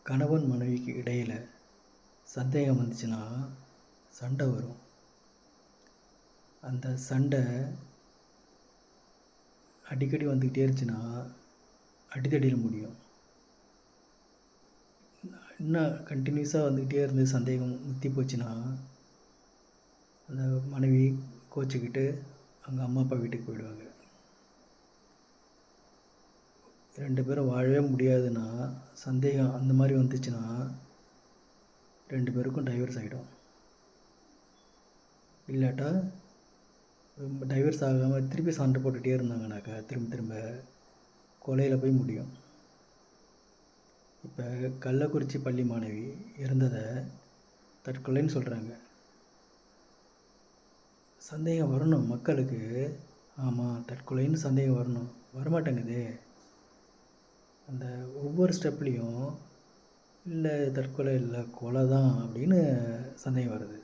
கணவன் மனைவிக்கு இடையில் சந்தேகம் வந்துச்சுன்னா சண்டை வரும். அந்த சண்டை அடிக்கடி வந்துக்கிட்டே இருந்துச்சுன்னா அடிதடியில் முடியும். இன்னும் கண்டினியூஸாக வந்துக்கிட்டே இருந்து சந்தேகம் முத்தி போச்சுன்னா அந்த மனைவி கோச்சிக்கிட்டு அவங்க அம்மா அப்பா வீட்டுக்கு போயிடுவாங்க. 2 பேரும் வாழவே முடியாதுன்னா சந்தேகம் அந்த மாதிரி வந்துச்சுன்னா 2 பேருக்கும் டைவர்ஸ் ஆகிடும். இல்லாட்டா டைவர்ஸ் ஆகாமல் திருப்பி சண்டை போட்டுகிட்டே இருந்தாங்கனாக்கா திரும்ப கொலையில் போய் முடியும். இப்போ கள்ளக்குறிச்சி பள்ளி மாணவி இறந்ததை தற்கொலைன்னு சொல்கிறாங்க. சந்தேகம் வரணும் மக்களுக்கு. ஆமாம், தற்கொலைன்னு சந்தேகம் வரணும், வரமாட்டேங்குது. அந்த ஒவ்வொரு ஸ்டெப்லேயும் இல்லை தற்கொலை இல்லை கொலை தான் அப்படின்னு சந்தேகம் வருது.